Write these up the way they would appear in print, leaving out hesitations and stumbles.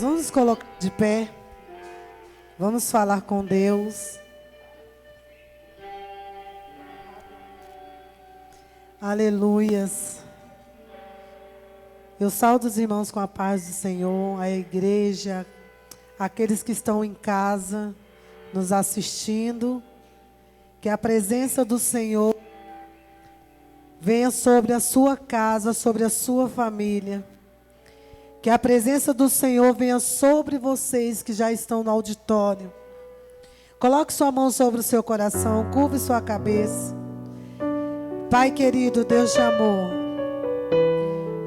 vamos nos colocar de pé. Vamos falar com Deus. Aleluias. Eu saúdo os irmãos com a paz do Senhor, a igreja, aqueles que estão em casa, nos assistindo. Que a presença do Senhor venha sobre a sua casa, sobre a sua família. Que a presença do Senhor venha sobre vocês que já estão no auditório. Coloque sua mão sobre o seu coração, curve sua cabeça. Pai querido, Deus de amor,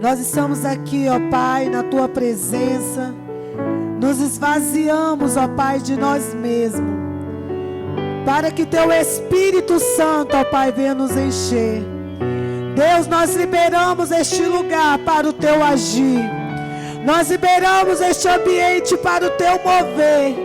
nós estamos aqui, ó Pai, na Tua presença. Nos esvaziamos, ó Pai, de nós mesmos, para que Teu Espírito Santo, ó Pai, venha nos encher. Deus, nós liberamos este lugar para o Teu agir. Nós liberamos este ambiente para o Teu mover.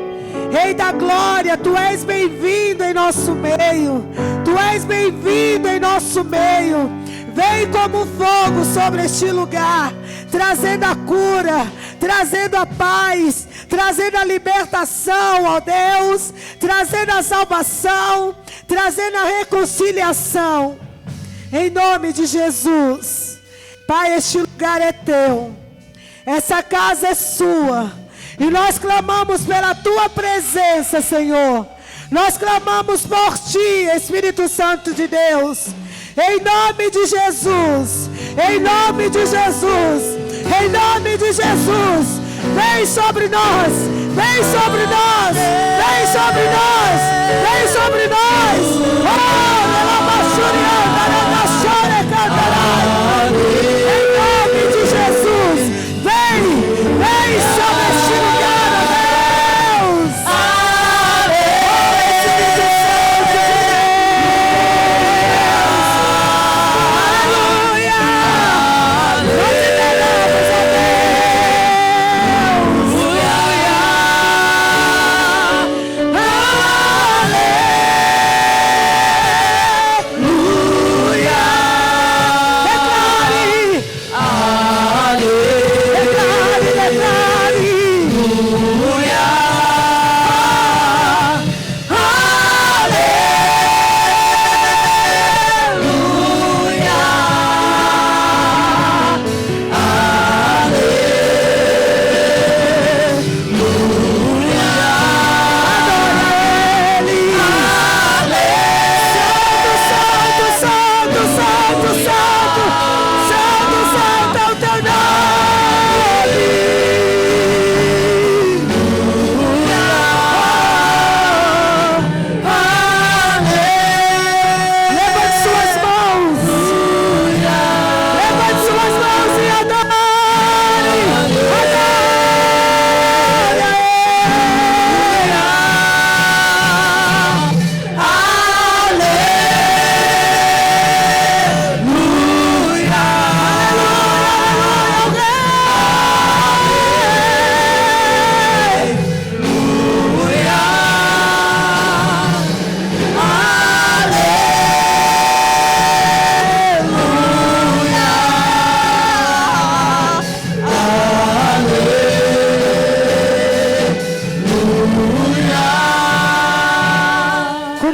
Rei da glória, Tu és bem-vindo em nosso meio. Tu és bem-vindo em nosso meio. Vem como um fogo sobre este lugar, trazendo a cura, trazendo a paz, trazendo a libertação, ó Deus, trazendo a salvação, trazendo a reconciliação. Em nome de Jesus. Pai, este lugar é Teu. Essa casa é Sua. E nós clamamos pela Tua presença, Senhor. Nós clamamos por Ti, Espírito Santo de Deus. Em nome de Jesus. Em nome de Jesus. Em nome de Jesus. Vem sobre nós. Vem sobre nós. Vem sobre nós. Vem sobre nós. Oh, ela baixuriana, ela chora, cantará. Em nome de Jesus. Vem sobre este lugar, ó Deus. Aleluia. Nós liberamos, ó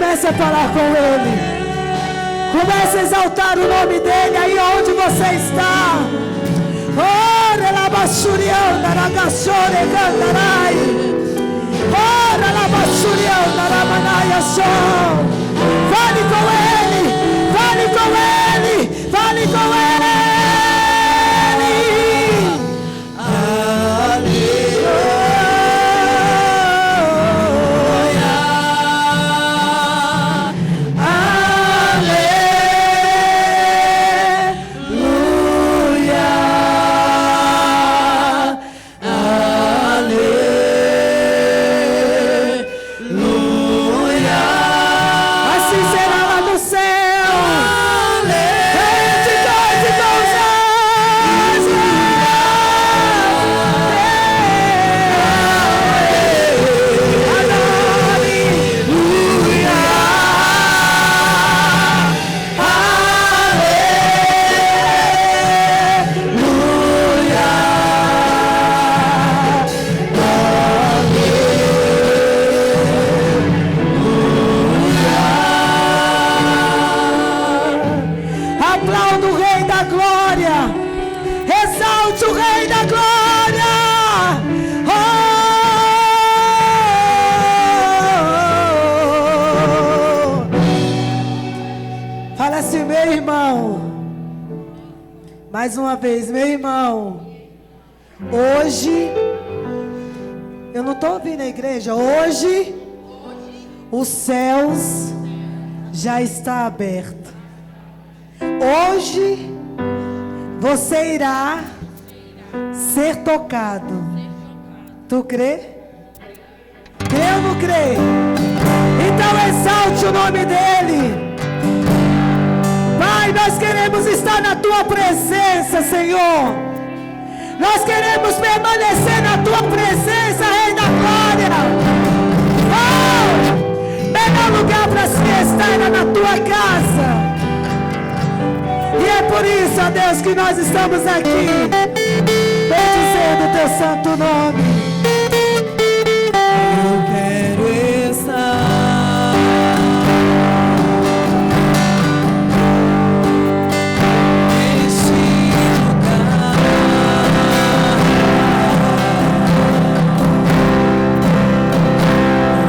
Comece a falar com Ele. Comece a exaltar o nome dEle aí onde você está. Ora la basurianda la gassore cantarai. Ora la basurianda la manaia só. Fale com Ele. Fale com Ele. Fale com Ele. Mais uma vez, meu irmão. Hoje, eu não estou ouvindo a igreja. Hoje, os céus já está aberto. Hoje, você irá ser tocado. Tu crê? Crê ou não crê? Então exalte o nome dele. Pai, nós queremos estar na tua presença, Senhor. Nós queremos permanecer na tua presença, Rei da Glória. Oh, melhor lugar para se estar é na tua casa. E é por isso, ó Deus, que nós estamos aqui, bendizendo o teu santo nome. Eu quero estar neste lugar,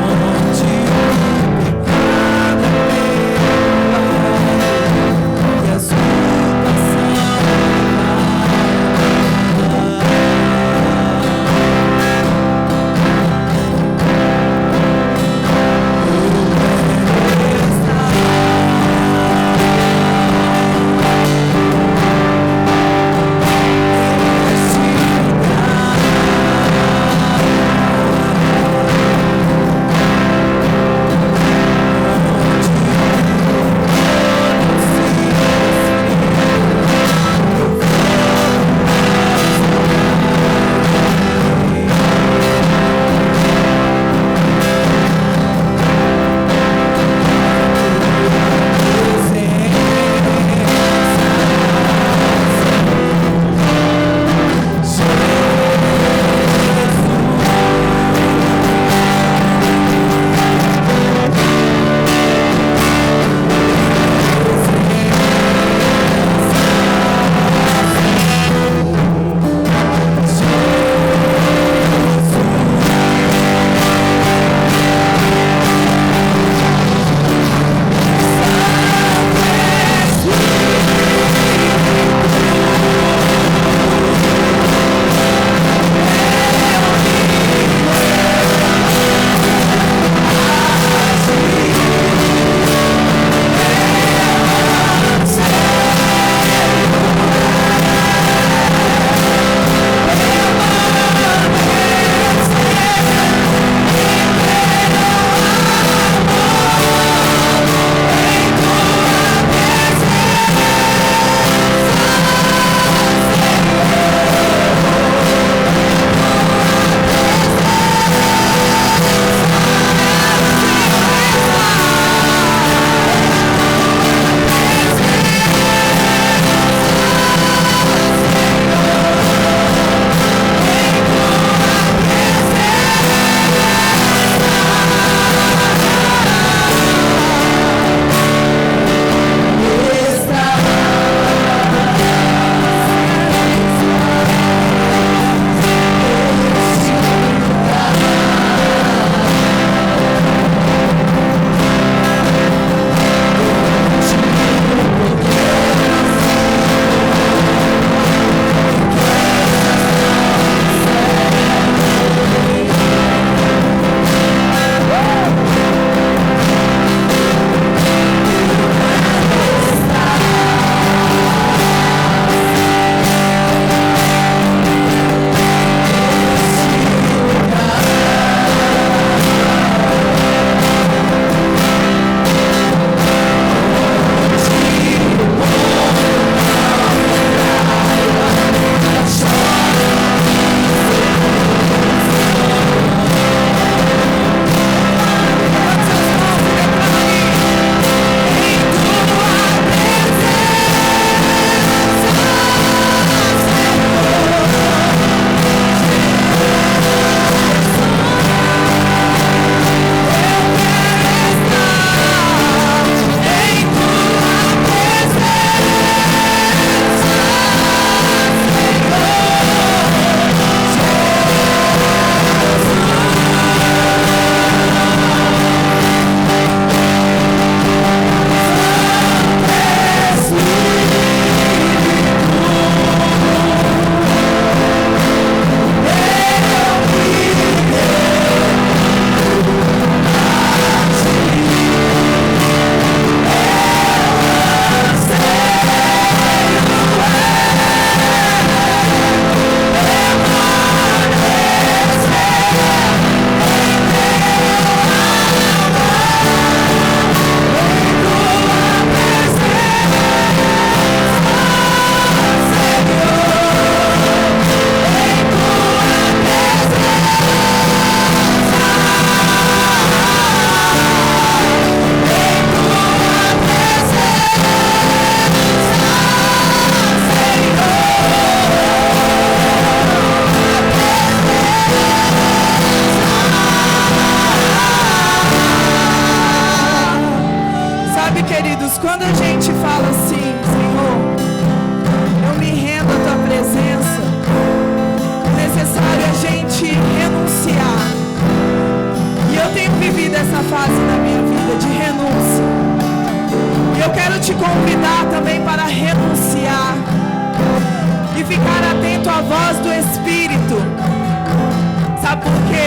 onde o pecado é e as culpas são levadas.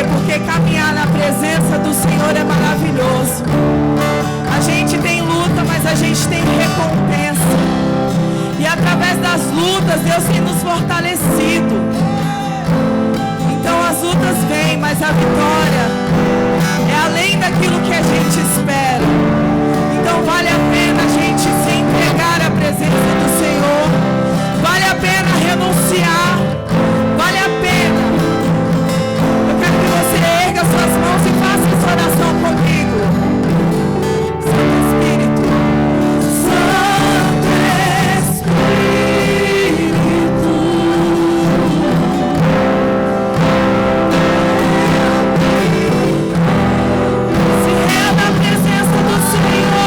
quê? Porque caminhar na presença do Senhor é maravilhoso. A gente tem luta, mas a gente tem recompensa. E através das lutas, Deus tem nos fortalecido. Então as lutas vêm, mas a vitória é além daquilo que a gente espera. Então vale a pena a gente se entregar à presença do Senhor. Vale a pena renunciar. Vale a pena. Eu quero que você erga suas mãos e faça essa oração comigo. Santo Espírito. Santo Espírito. Se renda a presença do Senhor.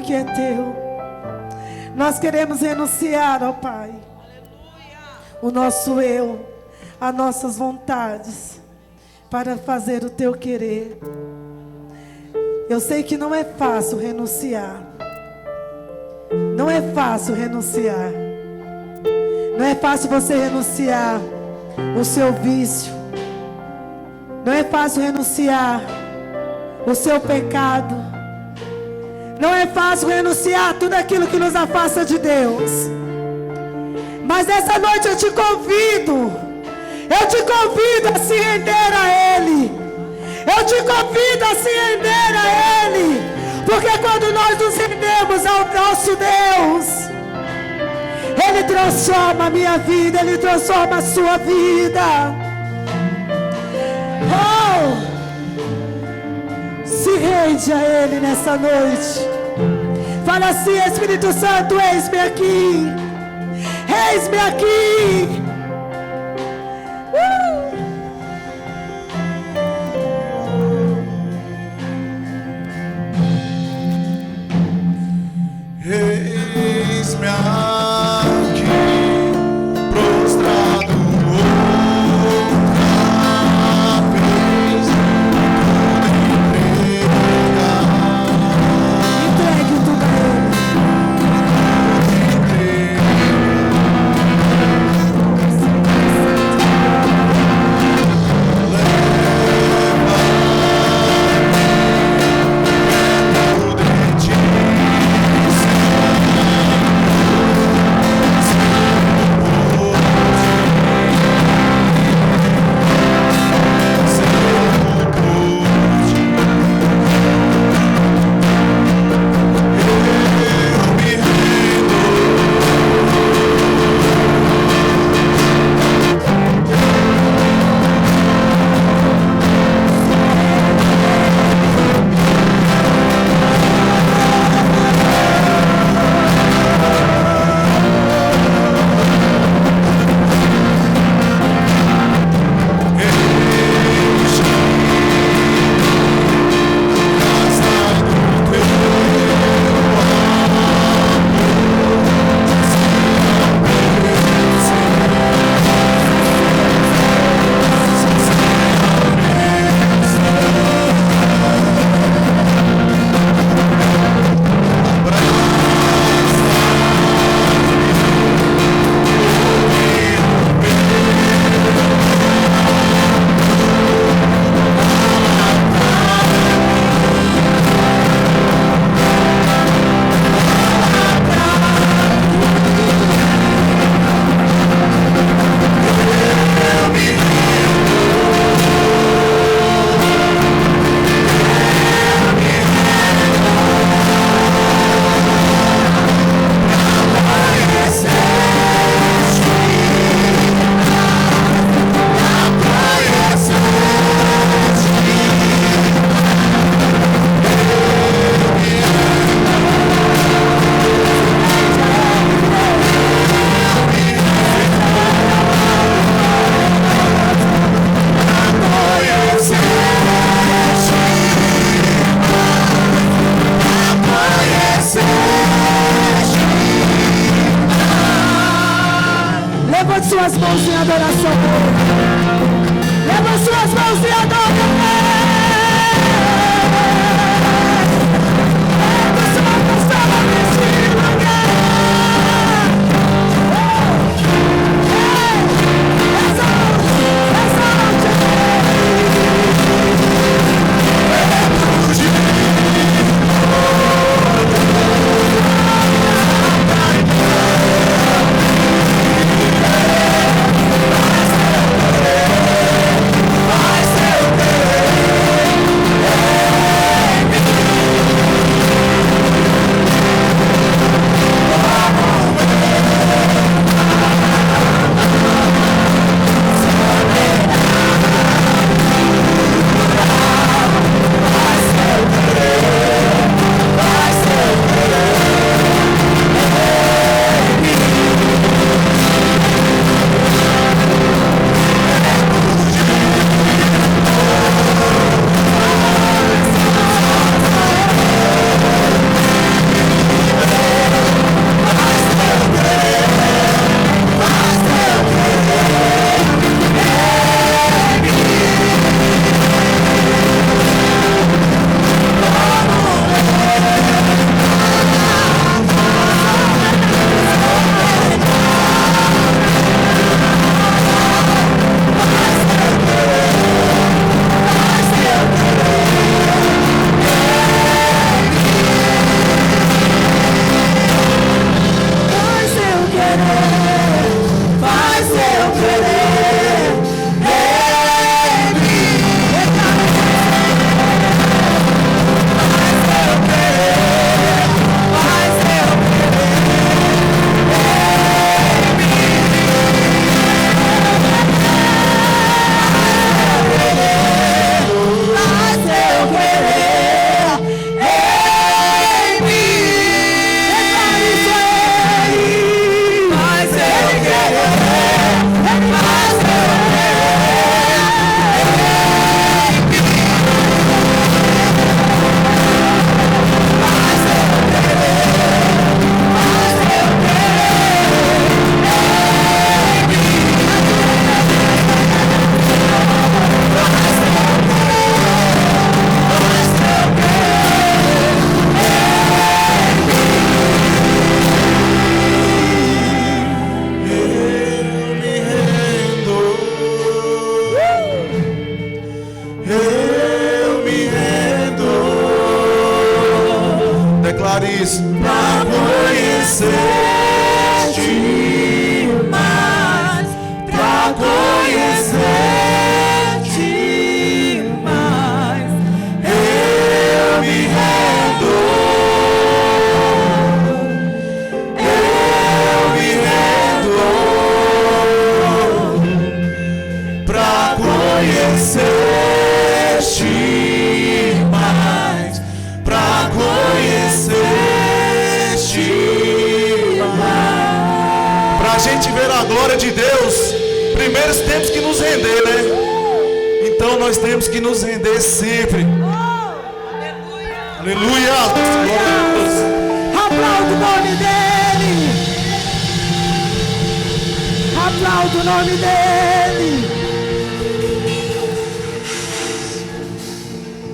Que é teu, nós queremos renunciar, ó Pai, o nosso eu, as nossas vontades, para fazer o teu querer. Eu sei que não é fácil renunciar, não é fácil renunciar, não é fácil você renunciar o seu vício, não é fácil renunciar o seu pecado. Não é fácil renunciar tudo aquilo que nos afasta de Deus. Mas essa noite eu te convido a se render a Ele. Eu te convido a se render a Ele. Porque quando nós nos rendemos ao nosso Deus, Ele transforma a minha vida, Ele transforma a sua vida. Oh! Se rende a Ele nessa noite. Fala assim: Espírito Santo, eis-me aqui. Eis-me aqui. Eis-me aqui, prostrado outra vez, Entregue tudo a Ele. Levante suas mãos em adoração. Levante suas mãos e adore. Isso pra conhecer-te mais, pra conhecer-te mais, eu me rendo, pra conhecer-te mais, pra conhecer. Para a gente ver a glória de Deus, primeiro temos que nos render, né? Então nós temos que nos render sempre. Aleluia! Aplauda o nome dele. Aplauda o nome dele.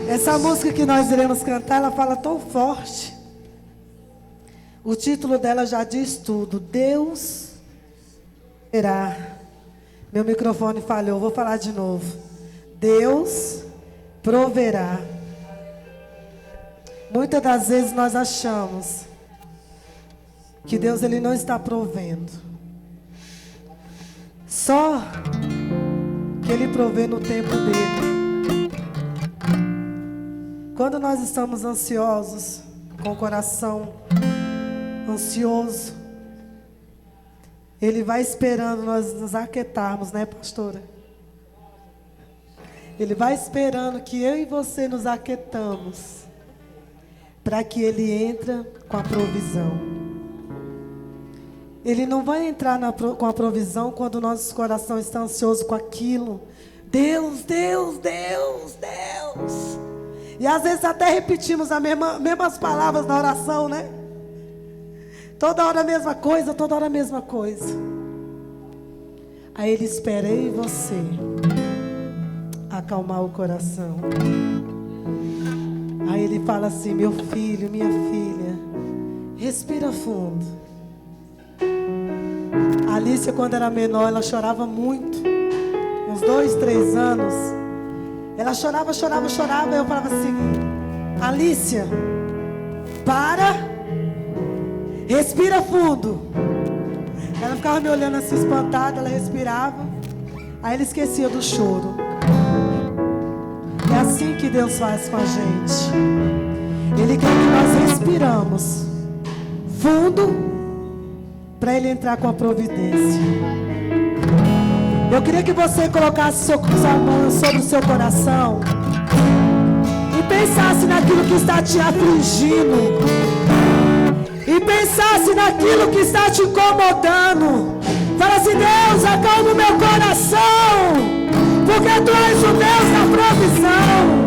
Essa música que nós iremos cantar, ela fala tão forte. O título dela já diz tudo. Deus verá. Meu microfone falhou, vou falar de novo. Deus proverá. Muitas das vezes nós achamos que Deus ele não está provendo. Só que ele provê no tempo dele. Quando nós estamos ansiosos, com o coração ansioso, ele vai esperando nós nos aquietarmos, né, pastora? Ele vai esperando que eu e você nos aquietamos, para que ele entre com a provisão. Ele não vai entrar com a provisão quando o nosso coração está ansioso com aquilo. Deus, Deus, Deus, Deus. E às vezes até repetimos as mesmas palavras na oração, né? Toda hora a mesma coisa, toda hora a mesma coisa. Aí Ele espera eu e você acalmar o coração. Aí Ele fala assim: meu filho, minha filha, respira fundo. A Alicia, quando era menor, ela chorava muito. Uns 2, 3 anos. Ela chorava. Eu falava assim: Alicia, para, respira fundo. Ela ficava me olhando assim espantada, ela respirava. Aí ela esquecia do choro. É assim que Deus faz com a gente. Ele quer que nós respiramos fundo para Ele entrar com a providência. Eu queria que você colocasse sua mão sobre o seu coração e pensasse naquilo que está te afligindo. E pensasse naquilo que está te incomodando. Fala assim: Deus, acalma o meu coração, porque Tu és o Deus da provisão.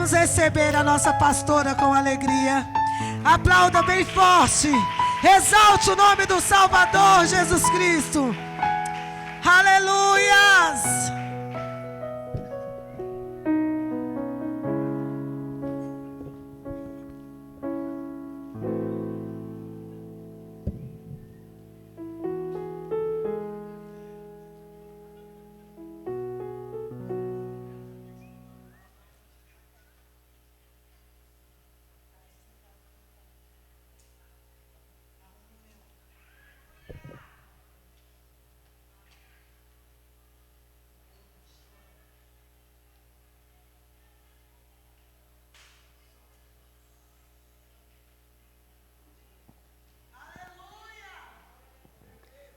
Vamos receber a nossa pastora com alegria. Aplauda bem forte. Exalte o nome do Salvador Jesus Cristo. Aleluias.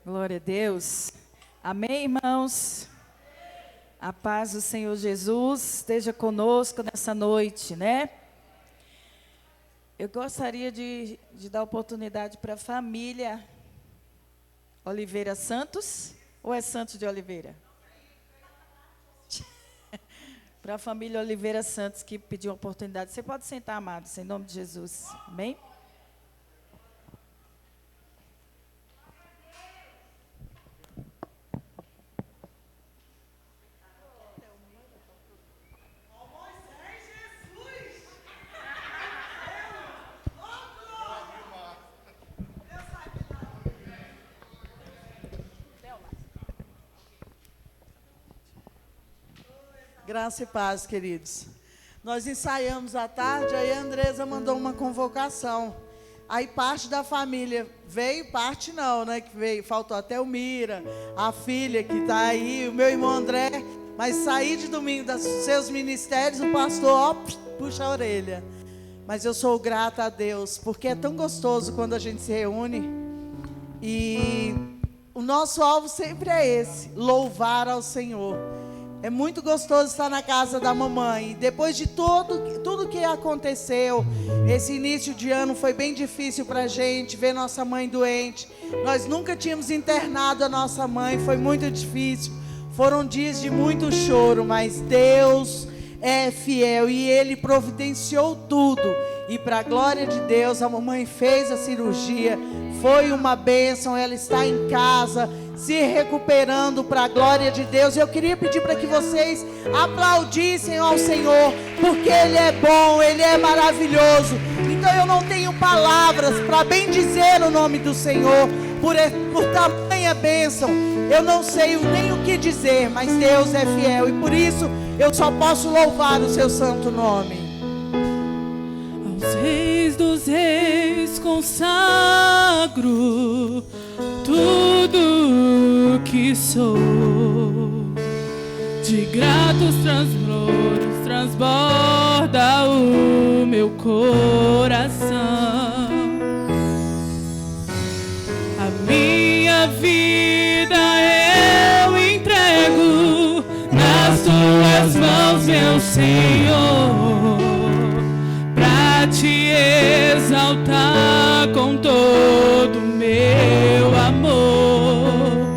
Glória a Deus. Amém, irmãos? A paz do Senhor Jesus esteja conosco nessa noite, né? Eu gostaria de dar oportunidade para a família Oliveira Santos, ou é Santos de Oliveira? Para a família Oliveira Santos que pediu a oportunidade. Você pode sentar, amados, em nome de Jesus. Amém? Graça e paz, queridos. Nós ensaiamos à tarde, aí a Andresa mandou uma convocação. Aí parte da família veio, parte não, né? Que veio, faltou até o Mira, a filha que está aí, o meu irmão André. Mas sair de domingo dos seus ministérios, o pastor, ó, puxa a orelha. Mas eu sou grata a Deus, porque é tão gostoso quando a gente se reúne. E o nosso alvo sempre é esse, louvar ao Senhor. É muito gostoso estar na casa da mamãe. Depois de tudo que aconteceu, esse início de ano foi bem difícil para a gente, ver nossa mãe doente. Nós nunca tínhamos internado a nossa mãe, foi muito difícil. Foram dias de muito choro, mas Deus é fiel e Ele providenciou tudo. E para a glória de Deus, a mamãe fez a cirurgia, foi uma bênção, ela está em casa, se recuperando para a glória de Deus. Eu queria pedir para que vocês aplaudissem ao Senhor, porque Ele é bom, Ele é maravilhoso. Então eu não tenho palavras para bendizer o nome do Senhor, por tamanha bênção. Eu não sei nem o que dizer, mas Deus é fiel, e por isso eu só posso louvar o seu santo nome. Aos reis dos reis consagro tudo que sou, de gratos transbordos transborda o meu coração. A minha vida eu entrego nas tuas mãos, meu Senhor, pra te exaltar com todo o meu amor.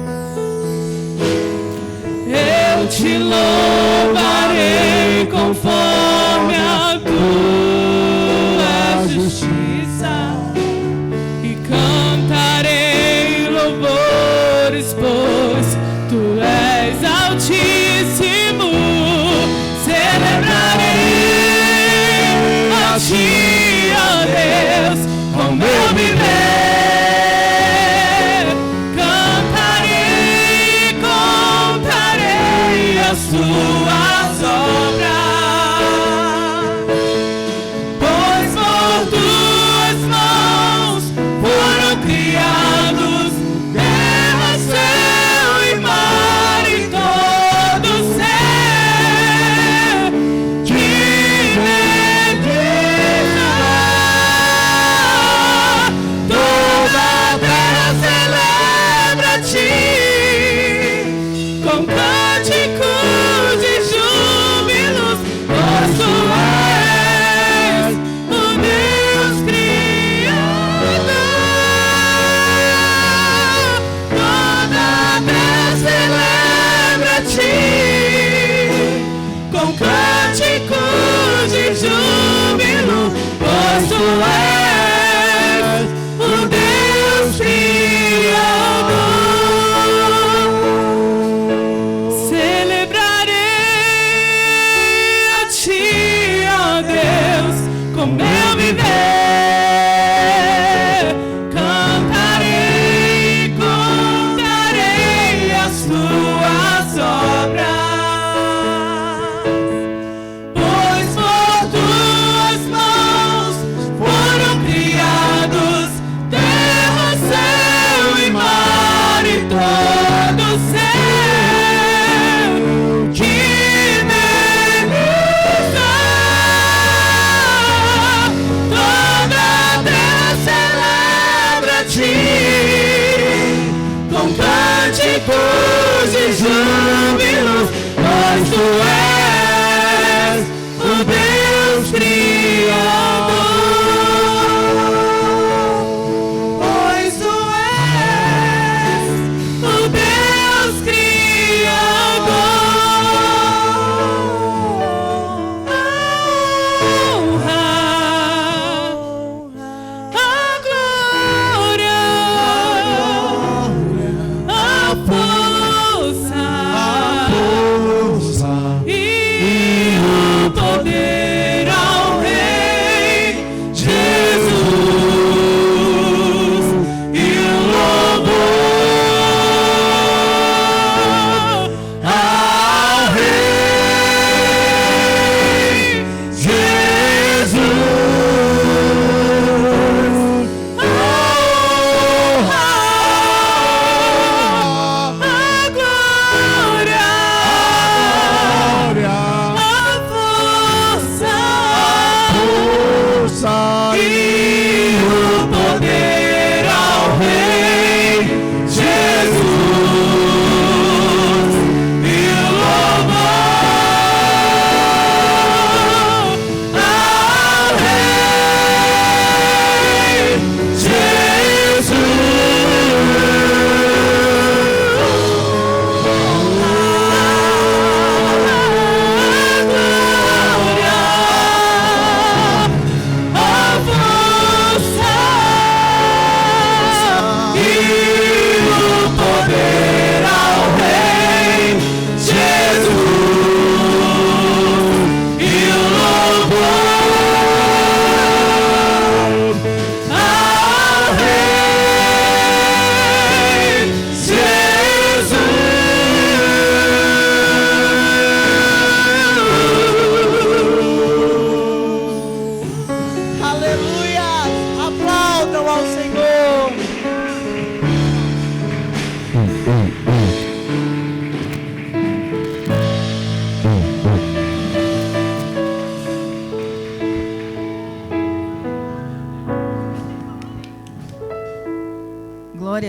Eu te louvarei conforme a tua justiça e cantarei louvores, pois tu és altíssimo. Celebrarei a ti, ó Deus, com meu viver. Cantarei, contarei as tuas obras.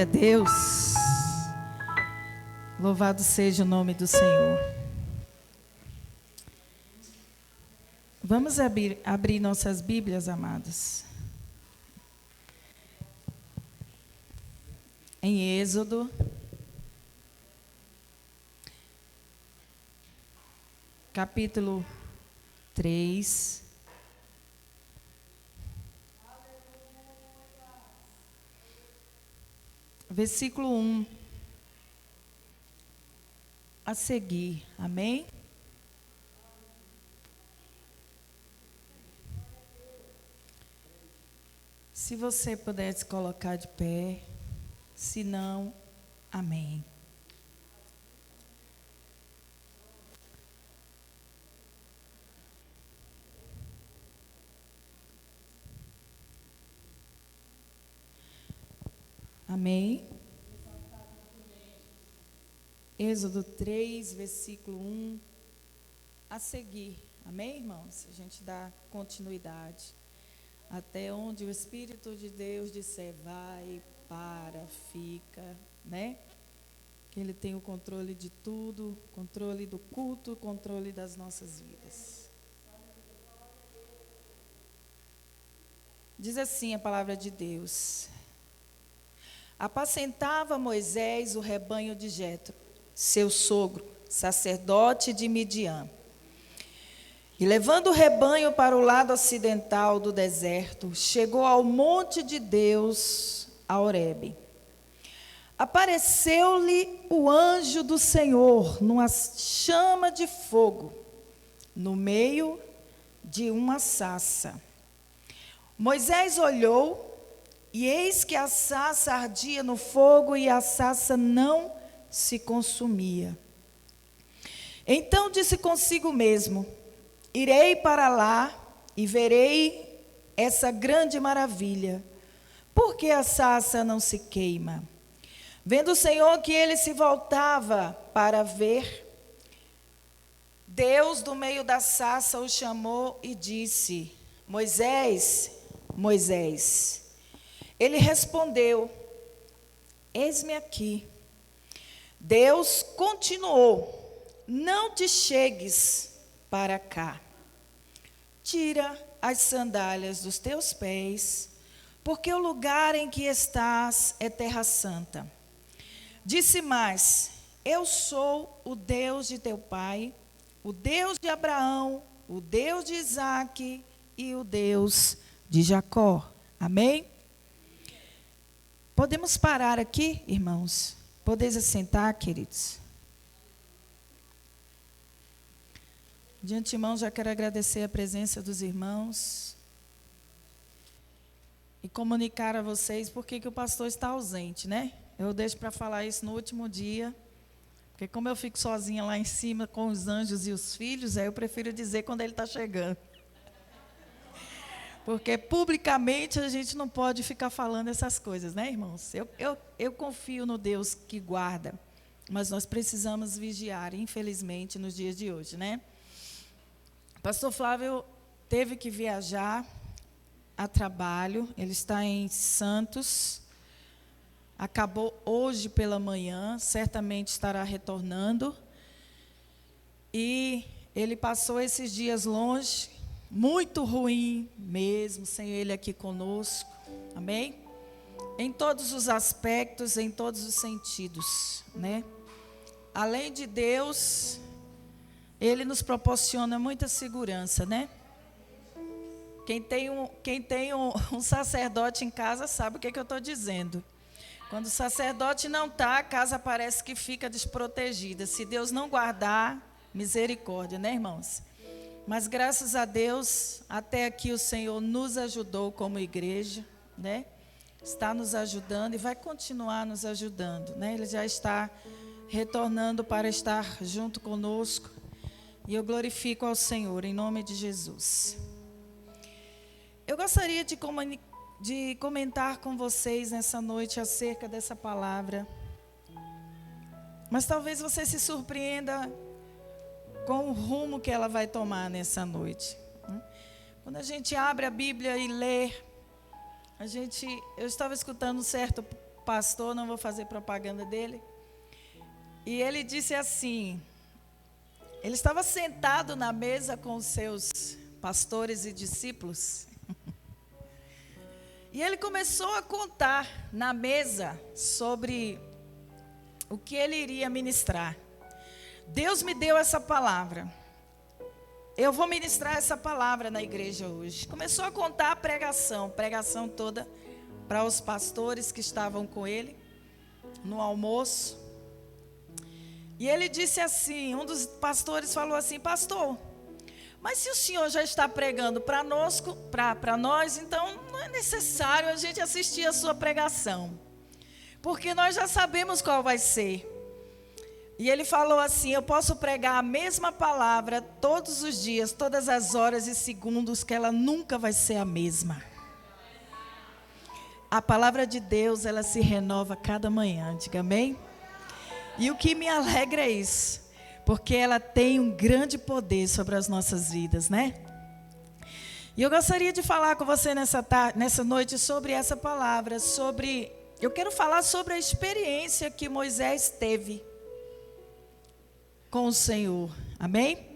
Glória a Deus. Louvado seja o nome do Senhor. Vamos abrir nossas Bíblias, amados. Em Êxodo. Capítulo 3. Versículo 1. A seguir. Amém? Se você pudesse colocar de pé, se não, amém. Amém. Êxodo 3, versículo 1, a seguir. Amém, irmãos? A gente dá continuidade. Até onde o Espírito de Deus disser, vai, para, fica, né? Que Ele tem o controle de tudo, controle do culto, controle das nossas vidas. Diz assim a palavra de Deus. Apacentava Moisés o rebanho de Jetro, seu sogro, sacerdote de Midian. E levando o rebanho para o lado ocidental do deserto, chegou ao monte de Deus, a Horebe. Apareceu-lhe o anjo do Senhor numa chama de fogo, no meio de uma sarça. Moisés olhou, e eis que a sarça ardia no fogo e a sarça não se consumia. Então disse consigo mesmo, irei para lá e verei essa grande maravilha. Por que a sarça não se queima? Vendo o Senhor que ele se voltava para ver, Deus do meio da sarça o chamou e disse, Moisés, Moisés. Ele respondeu, eis-me aqui. Deus continuou, não te chegues para cá. Tira as sandálias dos teus pés, porque o lugar em que estás é terra santa. Disse mais, eu sou o Deus de teu pai, o Deus de Abraão, o Deus de Isaque e o Deus de Jacó. Amém? Podemos parar aqui, irmãos? Podeis assentar, queridos? De antemão, já quero agradecer a presença dos irmãos e comunicar a vocês por que o pastor está ausente, né? Eu deixo para falar isso no último dia, porque como eu fico sozinha lá em cima com os anjos e os filhos, aí eu prefiro dizer quando ele está chegando. Porque publicamente a gente não pode ficar falando essas coisas, né, irmãos? Eu confio no Deus que guarda, mas nós precisamos vigiar, infelizmente, nos dias de hoje, né? Pastor Flávio teve que viajar a trabalho, ele está em Santos, acabou hoje pela manhã, certamente estará retornando, e ele passou esses dias longe, muito ruim mesmo, sem ele aqui conosco, amém? Em todos os aspectos, em todos os sentidos, né? Além de Deus, Ele nos proporciona muita segurança, né? Quem tem um sacerdote em casa sabe o que eu estou dizendo. Quando o sacerdote não está, a casa parece que fica desprotegida. Se Deus não guardar, misericórdia, né, irmãos? Mas graças a Deus, até aqui o Senhor nos ajudou como igreja, né? Está nos ajudando e vai continuar nos ajudando, né? Ele já está retornando para estar junto conosco. E eu glorifico ao Senhor, em nome de Jesus. Eu gostaria de comentar com vocês nessa noite acerca dessa palavra. Mas talvez você se surpreenda com o rumo que ela vai tomar nessa noite. Quando a gente abre a Bíblia e lê, eu estava escutando um certo pastor, não vou fazer propaganda dele. E ele disse assim, ele estava sentado na mesa com os seus pastores e discípulos. E ele começou a contar na mesa sobre o que ele iria ministrar. Deus me deu essa palavra. Eu vou ministrar essa palavra na igreja hoje. Começou a contar a pregação toda para os pastores que estavam com ele no almoço. E ele disse assim, um dos pastores falou assim, pastor, mas se o senhor já está pregando para nós, então não é necessário a gente assistir a sua pregação, porque nós já sabemos qual vai ser. E ele falou assim, eu posso pregar a mesma palavra todos os dias, todas as horas e segundos, que ela nunca vai ser a mesma. A palavra de Deus, ela se renova cada manhã, diga amém? E o que me alegra é isso, porque ela tem um grande poder sobre as nossas vidas, né? E eu gostaria de falar com você nessa noite sobre essa palavra, eu quero falar sobre a experiência que Moisés teve com o Senhor, amém?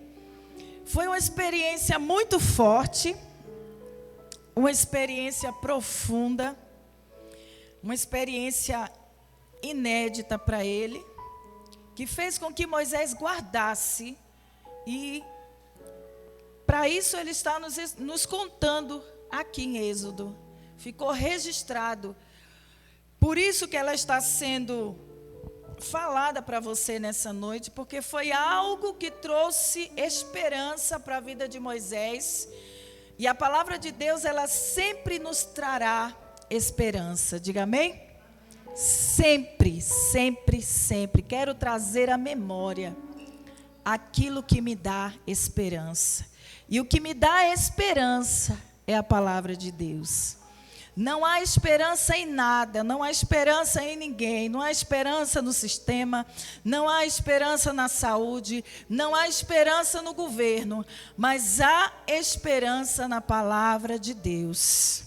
Foi uma experiência muito forte, uma experiência profunda, uma experiência inédita para ele, que fez com que Moisés guardasse, e para isso ele está nos contando aqui em Êxodo, ficou registrado, por isso que ela está sendo falada para você nessa noite, porque foi algo que trouxe esperança para a vida de Moisés, e a palavra de Deus, ela sempre nos trará esperança, diga amém? Sempre, sempre, sempre, quero trazer à memória aquilo que me dá esperança, e o que me dá esperança é a palavra de Deus. Não há esperança em nada, não há esperança em ninguém, não há esperança no sistema, não há esperança na saúde, não há esperança no governo, mas há esperança na palavra de Deus.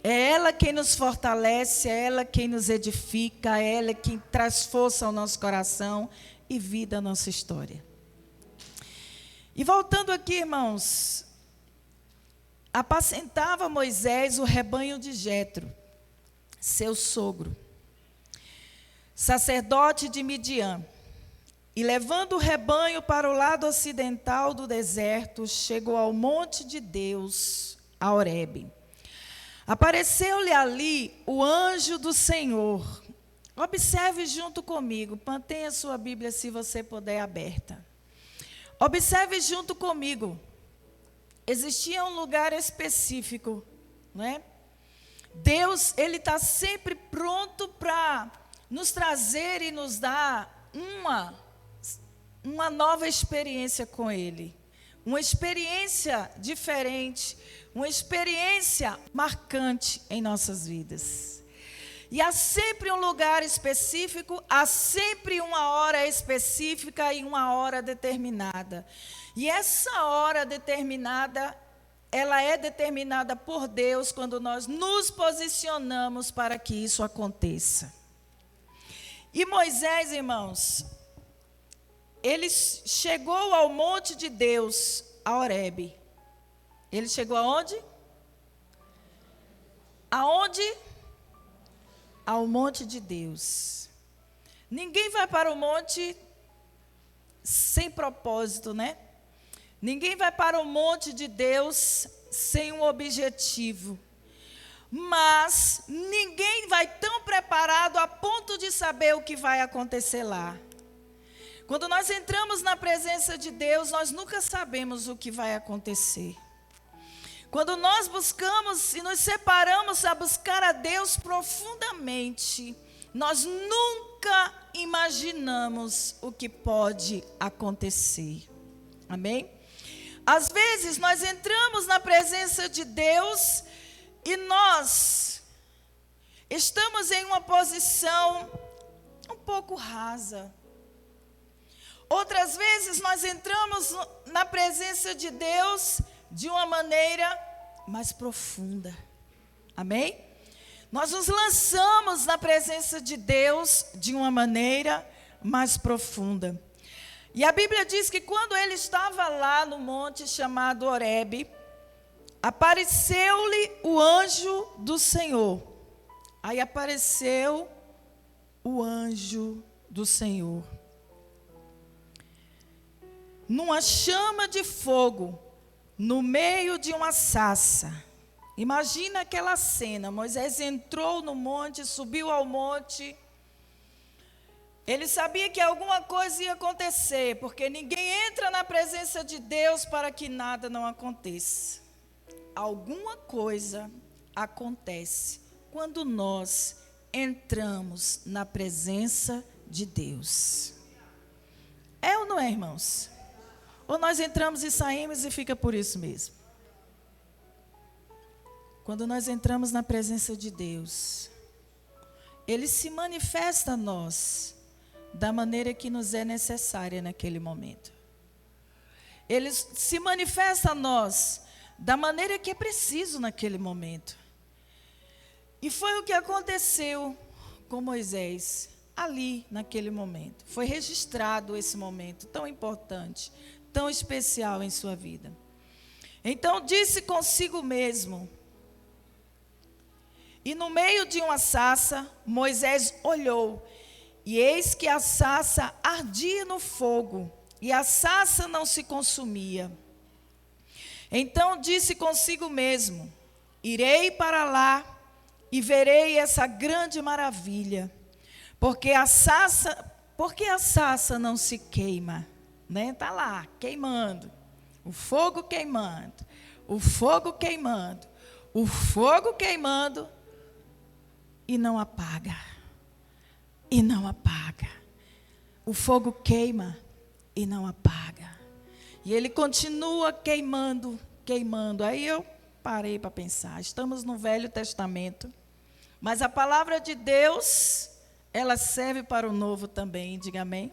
É ela quem nos fortalece, é ela quem nos edifica, é ela quem traz força ao nosso coração e vida à nossa história. E voltando aqui, irmãos, apacentava Moisés o rebanho de Jetro, seu sogro, sacerdote de Midian, e levando o rebanho para o lado ocidental do deserto, chegou ao monte de Deus, a Horebe. Apareceu-lhe ali o anjo do Senhor. Observe junto comigo, mantenha sua Bíblia, se você puder, aberta. Observe junto comigo. Existia um lugar específico, não é? Deus, ele está sempre pronto para nos trazer e nos dar uma nova experiência com Ele. Uma experiência diferente, uma experiência marcante em nossas vidas. E há sempre um lugar específico, há sempre uma hora específica e uma hora determinada. E essa hora determinada, ela é determinada por Deus quando nós nos posicionamos para que isso aconteça. E Moisés, irmãos, ele chegou ao monte de Deus, a Horebe. Ele chegou aonde? Aonde? Ao monte de Deus. Ninguém vai para o monte sem propósito, né? Ninguém vai para o monte de Deus sem um objetivo. Mas ninguém vai tão preparado a ponto de saber o que vai acontecer lá. Quando nós entramos na presença de Deus, nós nunca sabemos o que vai acontecer. Quando nós buscamos e nos separamos a buscar a Deus profundamente, nós nunca imaginamos o que pode acontecer. Amém? Às vezes nós entramos na presença de Deus e nós estamos em uma posição um pouco rasa. Outras vezes nós entramos na presença de Deus de uma maneira mais profunda. Amém? nós nos lançamos na presença de Deus de uma maneira mais profunda. E a Bíblia diz que quando ele estava lá no monte chamado Horebe, apareceu-lhe o anjo do Senhor. Aí apareceu o anjo do Senhor, numa chama de fogo, no meio de uma sarça. Imagina aquela cena. Moisés entrou no monte, subiu ao monte. Ele sabia que alguma coisa ia acontecer, porque ninguém entra na presença de Deus para que nada não aconteça. Alguma coisa acontece quando nós entramos na presença de Deus. É ou não é, irmãos? Ou nós entramos e saímos e fica por isso mesmo? Quando nós entramos na presença de Deus, Ele se manifesta a nós da maneira que nos é necessária naquele momento. Ele se manifesta a nós da maneira que é preciso naquele momento. E foi o que aconteceu com Moisés, ali naquele momento. Foi registrado esse momento tão importante, tão especial em sua vida. Então disse consigo mesmo, e no meio de uma sarça, Moisés olhou, e eis que a sarça ardia no fogo, e a sarça não se consumia. Então disse consigo mesmo, irei para lá, e verei essa grande maravilha, porque a sarça não se queima, né? Está lá, queimando, o fogo queimando, o fogo queimando, o fogo queimando, e não apaga, e não apaga. O fogo queima e não apaga. E ele continua queimando, queimando. Aí eu parei para pensar, estamos no Velho Testamento, mas a palavra de Deus, ela serve para o Novo também, diga amém.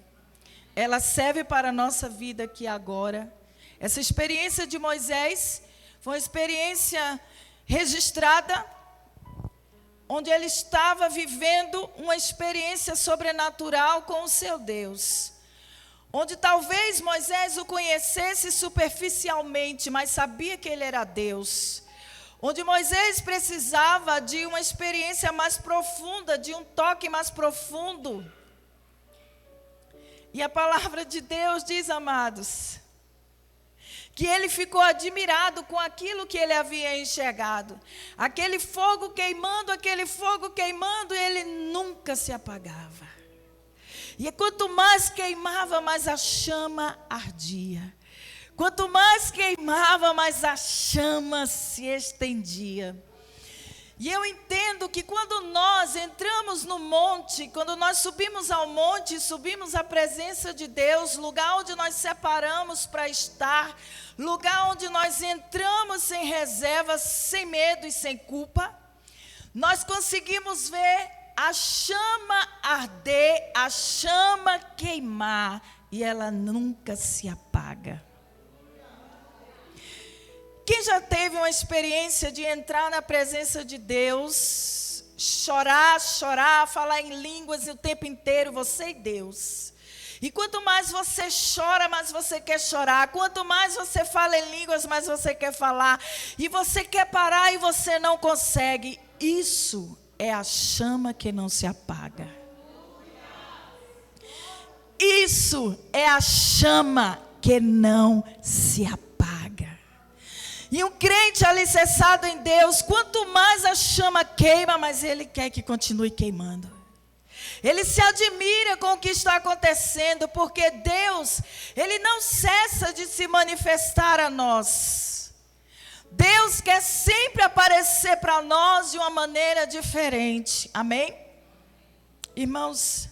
Ela serve para a nossa vida aqui agora. Essa experiência de Moisés foi uma experiência registrada, onde ele estava vivendo uma experiência sobrenatural com o seu Deus. Onde talvez Moisés o conhecesse superficialmente, mas sabia que ele era Deus. Onde Moisés precisava de uma experiência mais profunda, de um toque mais profundo. E a palavra de Deus diz, amados, que ele ficou admirado com aquilo que ele havia enxergado. Aquele fogo queimando, e ele nunca se apagava. E quanto mais queimava, mais a chama ardia. Quanto mais queimava, mais a chama se estendia. E eu entendo que quando nós entramos no monte, quando nós subimos ao monte, subimos à presença de Deus, lugar onde nós separamos para estar, lugar onde nós entramos sem reservas, sem medo e sem culpa, nós conseguimos ver a chama arder, a chama queimar, e ela nunca se apaga. Quem já teve uma experiência de entrar na presença de Deus, chorar, falar em línguas o tempo inteiro, você e Deus. E quanto mais você chora, mais você quer chorar. Quanto mais você fala em línguas, mais você quer falar. E você quer parar e você não consegue. Isso é a chama que não se apaga. Isso é a chama que não se apaga. E um crente alicerçado em Deus, quanto mais a chama queima, mais ele quer que continue queimando. Ele se admira com o que está acontecendo, porque Deus, Ele não cessa de se manifestar a nós. Deus quer sempre aparecer para nós de uma maneira diferente. Amém? Irmãos,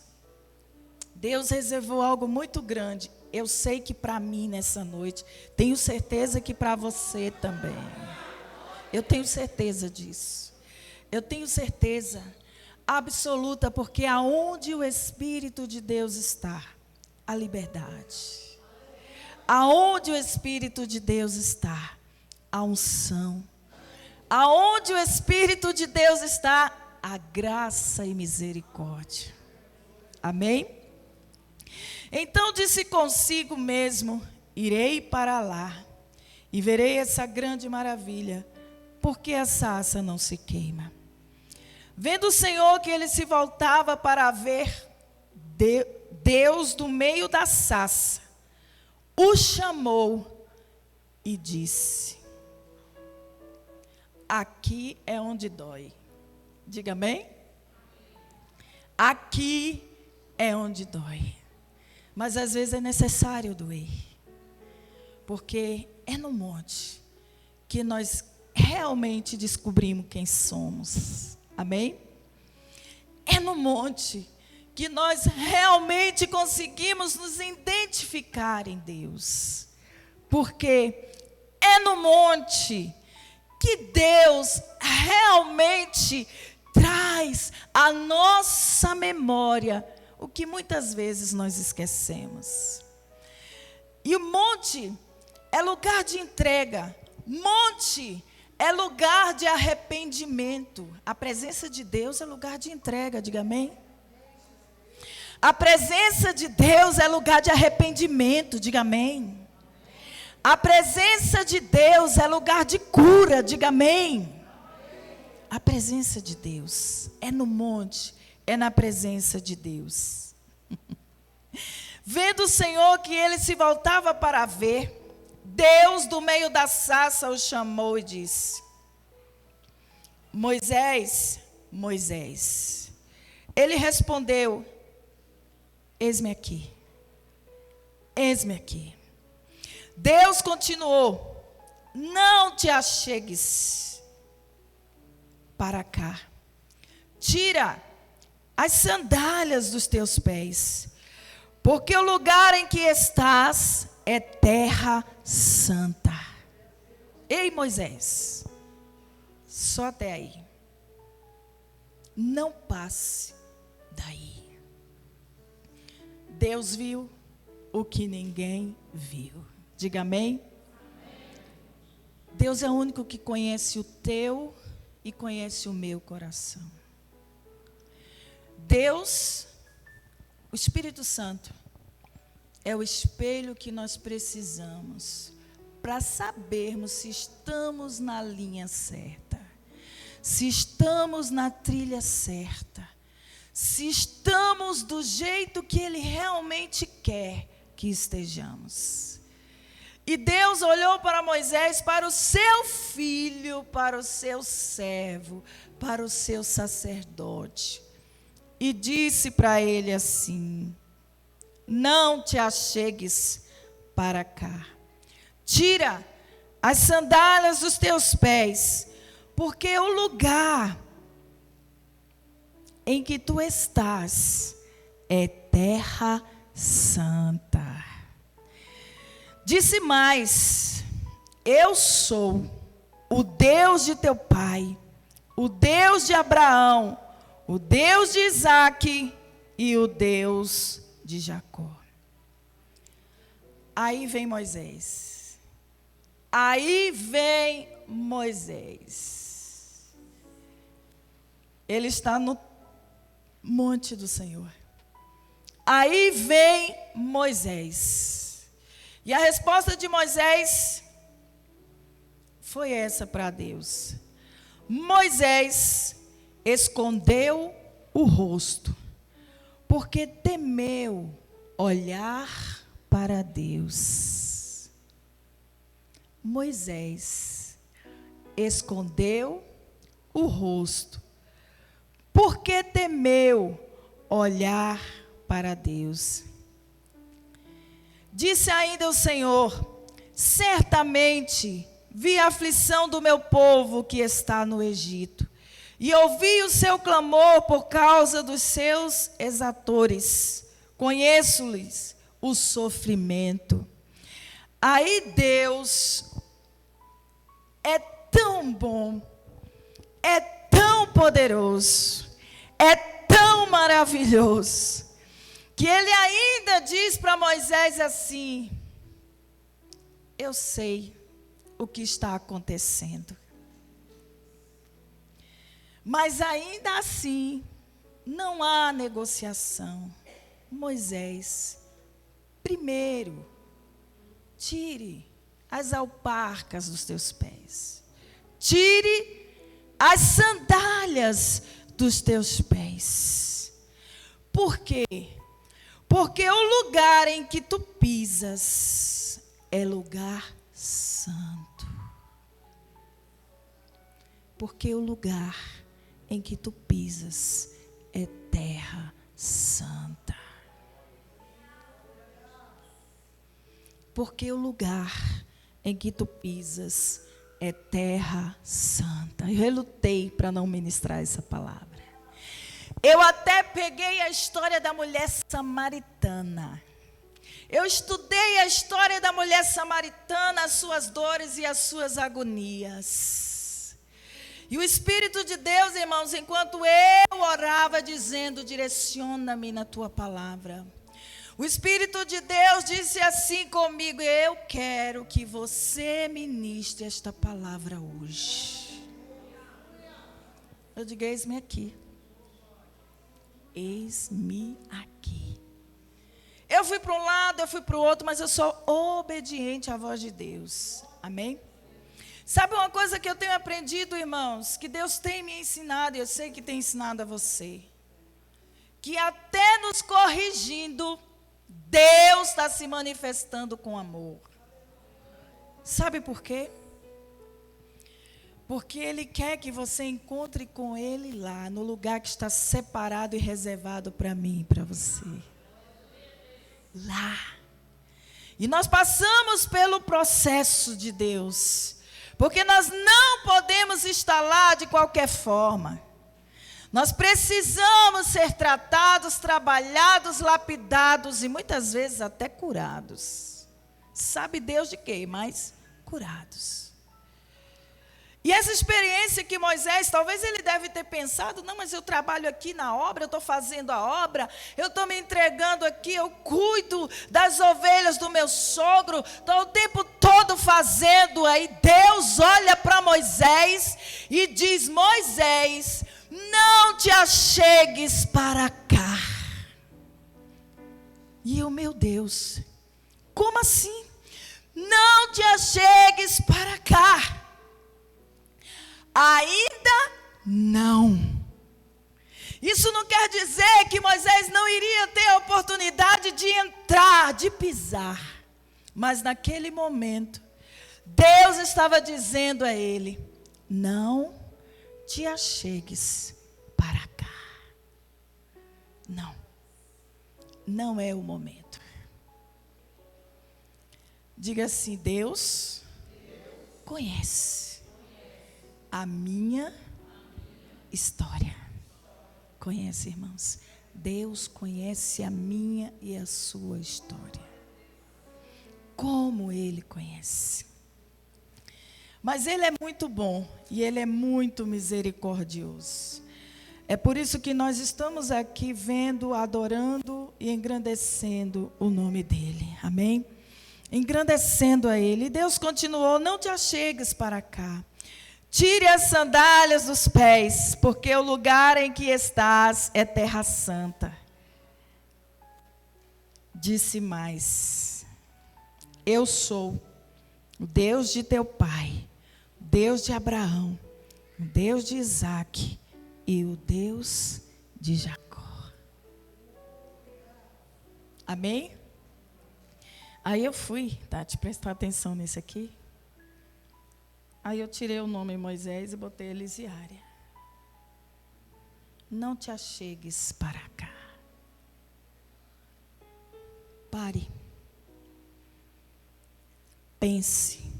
Deus reservou algo muito grande. Eu sei que para mim nessa noite, tenho certeza que para você também. Eu tenho certeza disso. Eu tenho certeza absoluta, porque aonde o Espírito de Deus está, a liberdade. Aonde o Espírito de Deus está, a unção. Aonde o Espírito de Deus está, a graça e misericórdia. Amém? Então disse consigo mesmo: irei para lá e verei essa grande maravilha, porque a sarça não se queima. Vendo o Senhor que ele se voltava para ver Deus do meio da sarça, o chamou e disse: aqui é onde dói. Diga amém? Aqui é onde dói. Mas às vezes é necessário doer. Porque é no monte que nós realmente descobrimos quem somos. Amém? É no monte que nós realmente conseguimos nos identificar em Deus. Porque é no monte que Deus realmente traz à nossa memória o que muitas vezes nós esquecemos. E o monte é lugar de entrega. Monte é lugar de arrependimento. A presença de Deus é lugar de entrega, diga amém. A presença de Deus é lugar de arrependimento, diga amém. A presença de Deus é lugar de cura, diga amém. A presença de Deus é no monte, é na presença de Deus. Vendo o Senhor que ele se voltava para ver, Deus do meio da sarça o chamou e disse: Moisés, Moisés. Ele respondeu: eis-me aqui, eis-me aqui. Deus continuou: não te achegues para cá, tira as sandálias dos teus pés, porque o lugar em que estás é terra santa. Ei, Moisés, só até aí, não passe daí. Deus viu o que ninguém viu. Diga amém. Deus é o único que conhece o teu e conhece o meu coração. Deus, o Espírito Santo, é o espelho que nós precisamos para sabermos se estamos na linha certa, se estamos na trilha certa, se estamos do jeito que Ele realmente quer que estejamos. E Deus olhou para Moisés, para o seu filho, para o seu servo, para o seu sacerdote, e disse para ele assim: não te achegues para cá, tira as sandálias dos teus pés, porque o lugar em que tu estás é terra santa. Disse mais: eu sou o Deus de teu pai, o Deus de Abraão, o Deus de Isaque e o Deus de Jacó. Aí vem Moisés. Aí vem Moisés. Ele está no monte do Senhor. Aí vem Moisés. E a resposta de Moisés foi essa para Deus. Moisés escondeu o rosto, porque temeu olhar para Deus. Moisés escondeu o rosto, porque temeu olhar para Deus. Disse ainda o Senhor: certamente vi a aflição do meu povo que está no Egito, e ouvi o seu clamor por causa dos seus exatores. Conheço-lhes o sofrimento. Aí Deus é tão bom, é tão poderoso, é tão maravilhoso, que ele ainda diz para Moisés assim: eu sei o que está acontecendo. Mas ainda assim, não há negociação. Moisés, primeiro, tire as alparcas dos teus pés. Tire as sandálias dos teus pés. Por quê? Porque o lugar em que tu pisas é lugar santo. Porque o lugar em que tu pisas é terra santa. Porque o lugar em que tu pisas é terra santa. Eu relutei para não ministrar essa palavra. Eu até peguei a história da mulher samaritana. Eu estudei a história da mulher samaritana, as suas dores e as suas agonias. E o Espírito de Deus, irmãos, enquanto eu orava dizendo, direciona-me na tua palavra. O Espírito de Deus disse assim comigo, eu quero que você ministre esta palavra hoje. Eu digo, eis-me aqui. Eis-me aqui. Eu fui para um lado, eu fui para o outro, mas eu sou obediente à voz de Deus. Amém? Sabe uma coisa que eu tenho aprendido, irmãos? Que Deus tem me ensinado, e eu sei que tem ensinado a você. Que até nos corrigindo, Deus está se manifestando com amor. Sabe por quê? Porque Ele quer que você encontre com Ele lá, no lugar que está separado e reservado para mim e para você. Lá. E nós passamos pelo processo de Deus. Porque nós não podemos estar lá de qualquer forma. Nós precisamos ser tratados, trabalhados, lapidados e muitas vezes até curados. Sabe Deus de quê? Mas curados. E essa experiência que Moisés, talvez ele deve ter pensado, não, mas eu trabalho aqui na obra, eu estou fazendo a obra, eu estou me entregando aqui, eu cuido das ovelhas do meu sogro, estou o tempo todo fazendo. Aí Deus olha para Moisés e diz, Moisés, não te achegues para cá. E eu, meu Deus, como assim? Não te achegues para cá. Ainda não. Isso não quer dizer que Moisés não iria ter a oportunidade de entrar, de pisar. Mas naquele momento, Deus estava dizendo a ele, não te achegues para cá. Não. Não é o momento. Diga assim, Deus conhece a minha história. Conhece, irmãos? Deus conhece a minha e a sua história. Como Ele conhece. Mas Ele é muito bom e Ele é muito misericordioso. É por isso que nós estamos aqui vendo, adorando e engrandecendo o nome dEle. Amém? Engrandecendo a Ele. E Deus continuou, não te achegues para cá. Tire as sandálias dos pés, porque o lugar em que estás é terra santa. Disse mais, eu sou o Deus de teu pai, o Deus de Abraão, o Deus de Isaque e o Deus de Jacó. Amém? Aí eu fui, Tati, prestar atenção nisso aqui. Aí eu tirei o nome Moisés e botei Elisiária. Não te achegues para cá. Pare. Pense.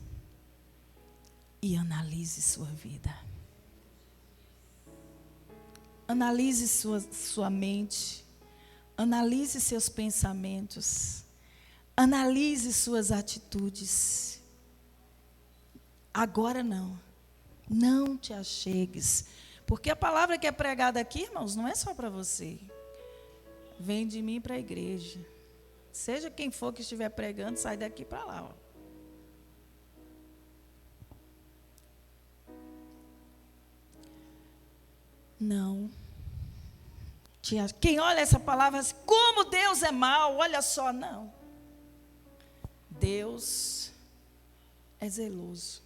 E analise sua vida. Analise sua mente. Analise seus pensamentos. Analise suas atitudes. Agora não te achegues, porque a palavra que é pregada aqui, irmãos, não é só para você, vem de mim para a igreja, seja quem for que estiver pregando, sai daqui para lá, ó. Não. Quem olha essa palavra assim, como Deus é mau, olha só, não. Deus é zeloso.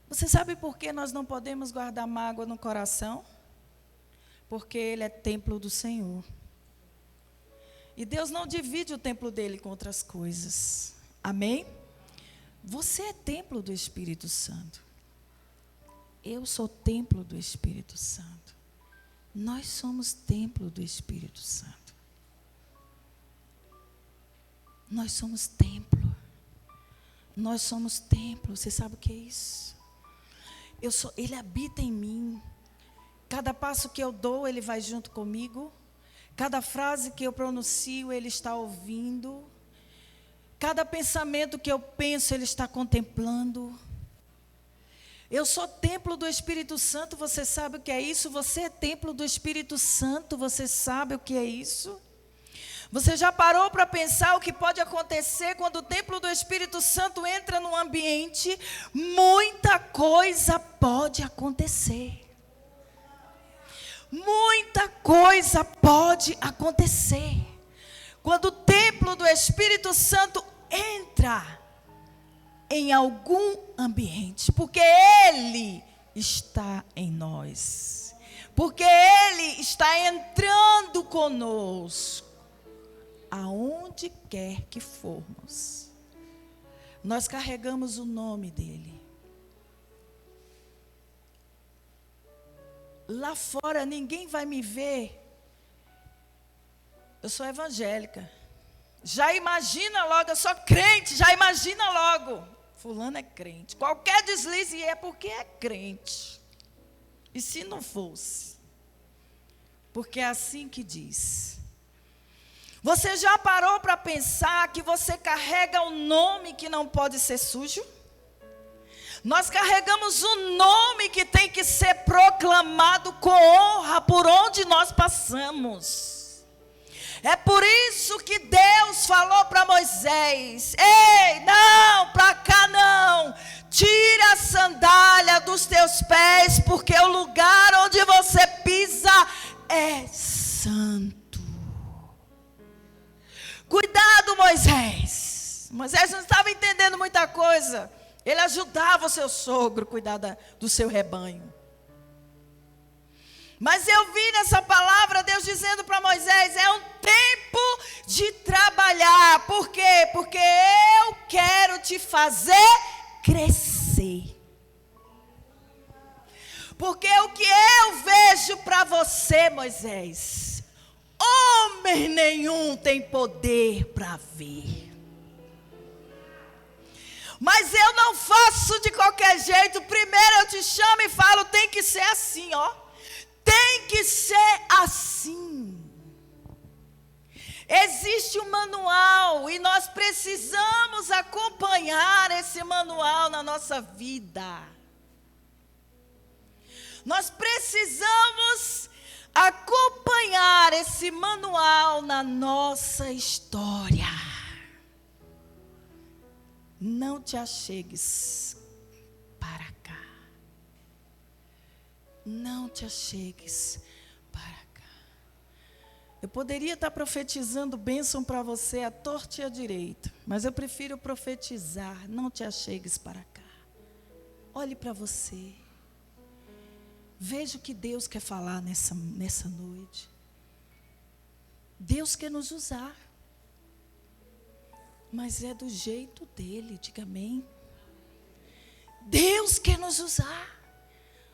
Você sabe por que nós não podemos guardar mágoa no coração? Porque ele é templo do Senhor. E Deus não divide o templo dele com outras coisas. Amém? Você é templo do Espírito Santo. Eu sou templo do Espírito Santo. Nós somos templo do Espírito Santo. Nós somos templo. Nós somos templo. Você sabe o que é isso? Ele habita em mim. Cada passo que eu dou, Ele vai junto comigo. Cada frase que eu pronuncio, Ele está ouvindo. Cada pensamento que eu penso, Ele está contemplando. Eu sou templo do Espírito Santo, você sabe o que é isso? Você é templo do Espírito Santo, você sabe o que é isso? Você já parou para pensar o que pode acontecer quando o templo do Espírito Santo entra num ambiente? Muita coisa pode acontecer. Muita coisa pode acontecer. Quando o templo do Espírito Santo entra em algum ambiente, porque Ele está em nós, porque Ele está entrando conosco, aonde quer que formos, nós carregamos o nome dEle. Lá fora ninguém vai me ver, eu sou evangélica, já imagina logo, eu sou crente, já imagina logo, fulano é crente. Qualquer deslize é porque é crente. E se não fosse? Porque é assim que diz. Você já parou para pensar que você carrega um nome que não pode ser sujo? Nós carregamos um nome que tem que ser proclamado com honra por onde nós passamos. É por isso que Deus falou para Moisés: ei, não, para cá não, tira a sandália dos teus pés, porque o lugar onde você pisa é santo. Cuidado, Moisés. Moisés não estava entendendo muita coisa. Ele ajudava o seu sogro a cuidar do seu rebanho. Mas eu vi nessa palavra Deus dizendo para Moisés: é um tempo de trabalhar. Por quê? Porque eu quero te fazer crescer. Porque o que eu vejo para você, Moisés, homem nenhum tem poder para ver. Mas eu não faço de qualquer jeito. Primeiro eu te chamo e falo: tem que ser assim, ó. Tem que ser assim. Existe um manual e nós precisamos acompanhar esse manual na nossa vida. Nós precisamos acompanhar esse manual na nossa história. Não te achegues para cá. Não te achegues para cá. Eu poderia estar profetizando bênção para você à torta e à direita, mas eu prefiro profetizar: não te achegues para cá. Olhe para você. Veja o que Deus quer falar nessa noite. Deus quer nos usar, mas é do jeito dele, diga amém. Deus quer nos usar,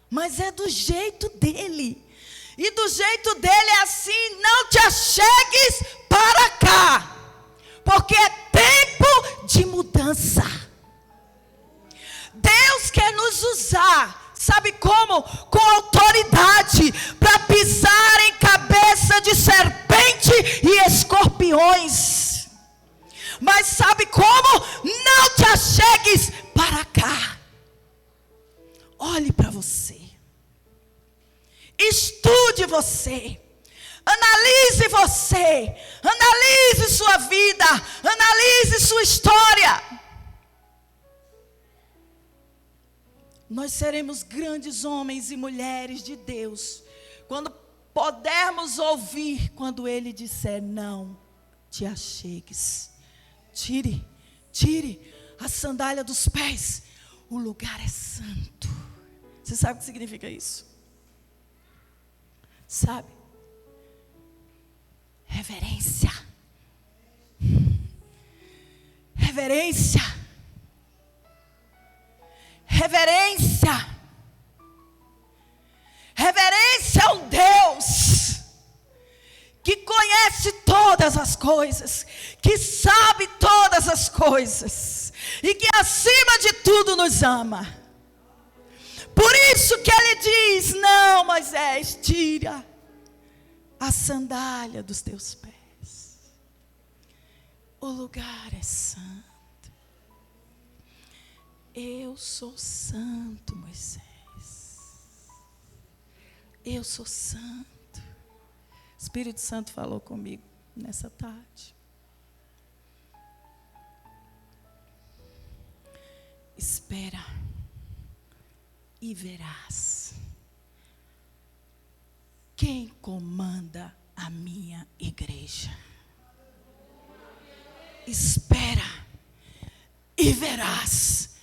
mas é do jeito dele. E do jeito dele é assim: não te achegues para cá, porque é tempo de mudança. Deus quer nos usar, sabe como? Com autoridade, para pisar em cabeça de serpente e escorpiões. Mas sabe como? Não te achegues para cá. Olhe para você. Estude você. Analise você. Analise sua vida. Analise sua história. nós seremos grandes homens e mulheres de Deus quando pudermos ouvir quando Ele disser: não te achegues, tire a sandália dos pés, o lugar é santo. Você sabe o que significa isso? Sabe? Reverência. Reverência. Reverência. Reverência a um Deus que conhece todas as coisas, que sabe todas as coisas e que acima de tudo nos ama. Por isso que Ele diz: não, Moisés, tira a sandália dos teus pés. O lugar é santo. Eu sou santo, Moisés. Eu sou santo. O Espírito Santo falou comigo nessa tarde. Espera e verás quem comanda a minha igreja. Espera e verás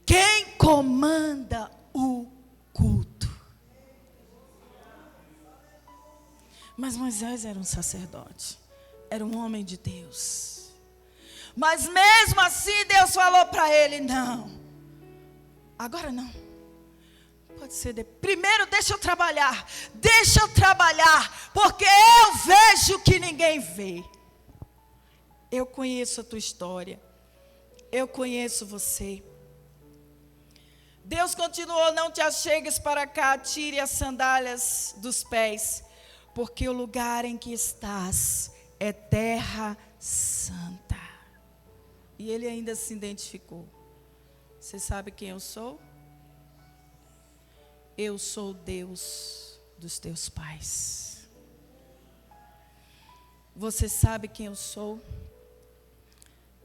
quem comanda o culto. Mas Moisés era um sacerdote, era um homem de Deus. Mas mesmo assim Deus falou para ele: não, agora não. Pode ser, primeiro deixa eu trabalhar, porque eu vejo o que ninguém vê. Eu conheço a tua história, eu conheço você. Deus continuou: não te achegues para cá, tire as sandálias dos pés, porque o lugar em que estás é terra santa. E ele ainda se identificou: você sabe quem eu sou? Eu sou o Deus dos teus pais. Você sabe quem eu sou?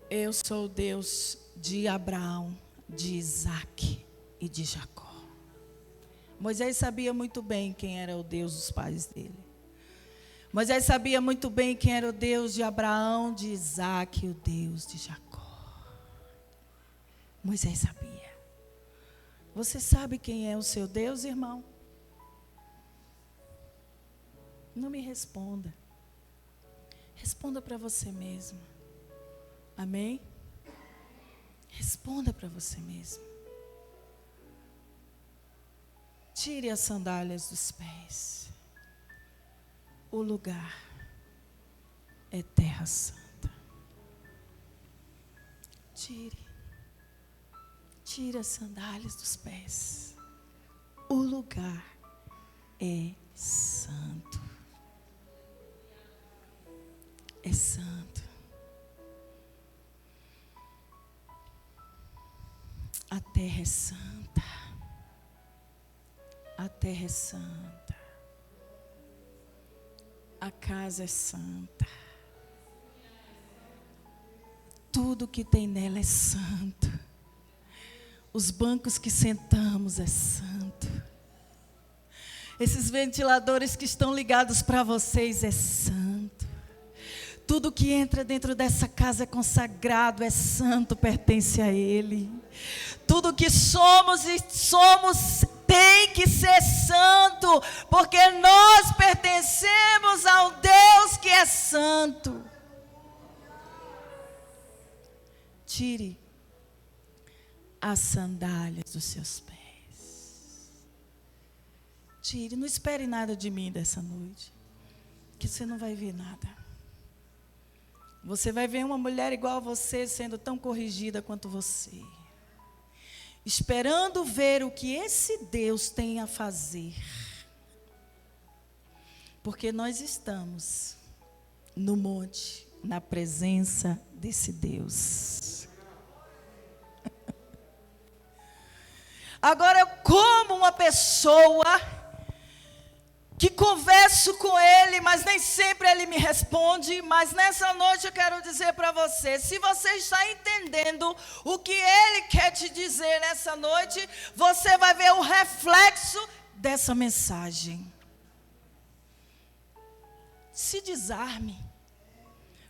Eu sou o Deus de Abraão, de Isaac e de Jacó. Moisés sabia muito bem quem era o Deus dos pais dele. Moisés sabia muito bem quem era o Deus de Abraão, de Isaac e o Deus de Jacó. Moisés sabia. Você sabe quem é o seu Deus, irmão? Não me responda. Responda para você mesmo. Amém? Responda para você mesmo. Tire as sandálias dos pés. O lugar é terra santa. Tire as sandálias dos pés. O lugar é santo. É santo. A terra é santa. A terra é santa. A casa é santa. Tudo que tem nela é santo. Os bancos que sentamos é santo. Esses ventiladores que estão ligados para vocês é santo. Tudo que entra dentro dessa casa é consagrado, é santo, pertence a Ele. Tudo que somos tem que ser santo, porque nós pertencemos ao Deus que é santo. Tire as sandálias dos seus pés. Tire, não espere nada de mim dessa noite, que você não vai ver nada. Você vai ver uma mulher igual a você, sendo tão corrigida quanto você, esperando ver o que esse Deus tem a fazer. Porque nós estamos no monte, na presença desse Deus. Agora, como uma pessoa que converso com Ele, mas nem sempre Ele me responde. Mas nessa noite eu quero dizer para você, se você está entendendo o que Ele quer te dizer nessa noite, você vai ver o reflexo dessa mensagem. Se desarme,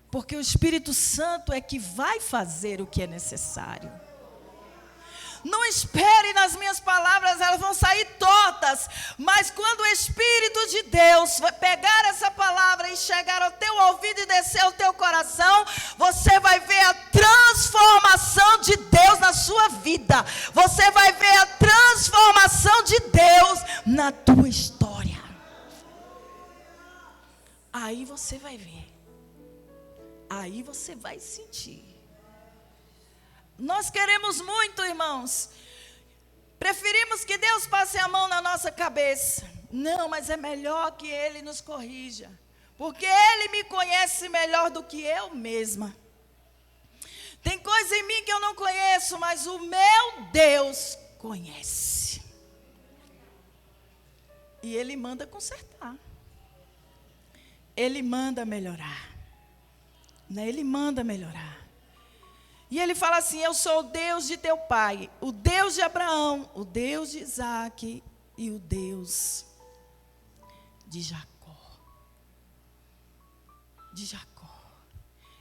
porque o Espírito Santo é que vai fazer o que é necessário. Não espere nas minhas palavras, elas vão sair tortas. Mas quando o Espírito de Deus vai pegar essa palavra e chegar ao teu ouvido e descer ao teu coração, você vai ver a transformação de Deus na sua vida. Você vai ver a transformação de Deus na tua história. Aí você vai ver. Aí você vai sentir. Nós queremos muito, irmãos. Preferimos que Deus passe a mão na nossa cabeça. Não, mas é melhor que Ele nos corrija. Porque Ele me conhece melhor do que eu mesma. Tem coisa em mim que eu não conheço, mas o meu Deus conhece. E Ele manda consertar. Ele manda melhorar. Ele manda melhorar. E Ele fala assim: eu sou o Deus de teu pai, o Deus de Abraão, o Deus de Isaac e o Deus de Jacó. De Jacó.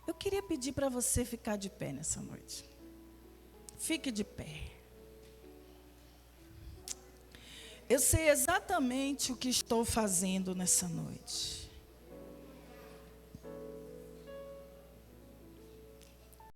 Eu queria pedir para você ficar de pé nessa noite. Fique de pé. Eu sei exatamente o que estou fazendo nessa noite.